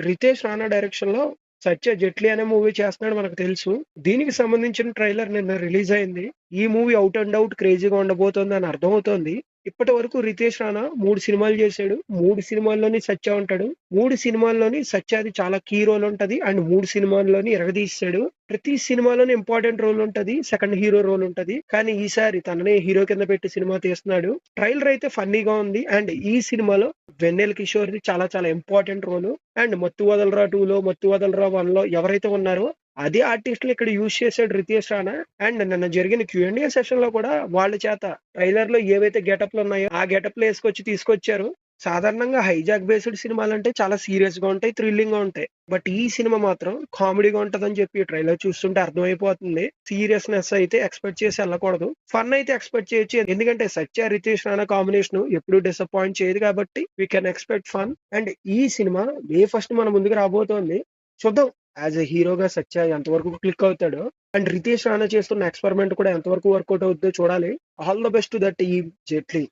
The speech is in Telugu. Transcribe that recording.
రితేష్ రాణా డైరెక్షన్ లో సత్య జైట్లీ అనే మూవీ చేస్తున్నాడు మనకు తెలుసు. దీనికి సంబంధించిన ట్రైలర్ నిన్న రిలీజ్ అయింది. ఈ మూవీ అవుట్ అండ్ అవుట్ క్రేజీగా ఉండబోతోంది అని అర్థమవుతోంది. ఇప్పటి వరకు రితేష్ రాణా 3 సినిమాలు చేశాడు. 3 సినిమాల్లోని సత్య ఉంటాడు. 3 సినిమాల్లోని సత్యది చాలా కీ రోల్ ఉంటది. అండ్ 3 సినిమాల్లోని ఇరగదీశాడు. ప్రతి సినిమాలోని ఇంపార్టెంట్ రోల్ ఉంటది. సెకండ్ హీరో రోల్ ఉంటది. కానీ ఈసారి తననే హీరో కింద పెట్టి సినిమా తీస్తున్నాడు. ట్రైలర్ అయితే ఫన్నీగా ఉంది. అండ్ ఈ సినిమాలో వెన్నెల కిషోర్ ది చాలా చాలా ఇంపార్టెంట్ రోల్. అండ్ మత్తు వదలరా 2 లో, మత్తు వదలరా 1 లో ఎవరైతే ఉన్నారో అదే ఆర్టిస్టులు ఇక్కడ యూజ్ చేశాడు రితేష్ రాణా. అండ్ నిన్న జరిగిన Q&A సెషన్ లో కూడా వాళ్ళ చేత ట్రైలర్ లో ఏవైతే గెటప్లు ఉన్నాయో ఆ గెటప్లు వేసుకొచ్చి తీసుకొచ్చారు. సాధారణంగా హైజాక్ బేస్డ్ సినిమాలు అంటే చాలా సీరియస్ గా ఉంటాయి, థ్రిల్లింగ్ గా ఉంటాయి. బట్ ఈ సినిమా మాత్రం కామెడీగా ఉంటదని చెప్పి ట్రైలర్ చూస్తుంటే అర్థమైపోతుంది. సీరియస్నెస్ అయితే ఎక్స్పెక్ట్ చేసి వెళ్ళకూడదు. ఫన్ అయితే ఎక్స్పెక్ట్ చేయొచ్చు. ఎందుకంటే సత్య రితేష్ రాణా కాంబినేషన్ ఎప్పుడు డిసప్పాయింట్ చేయదు కాబట్టి we can expect fun. And ఈ సినిమా మే 1 మన ముందుకు రాబోతోంది. చూద్దాం యాజ్ ఎ హీరోగా సత్య ఎంతవరకు క్లిక్ అవుతాడో. అండ్ రితేష్ రాణా చేస్తున్న ఎక్స్పెరిమెంట్ కూడా ఎంతవరకు వర్కౌట్ అవుతుందో చూడాలి. ఆల్ ద బెస్ట్ దట్ ఈ జైట్లీ.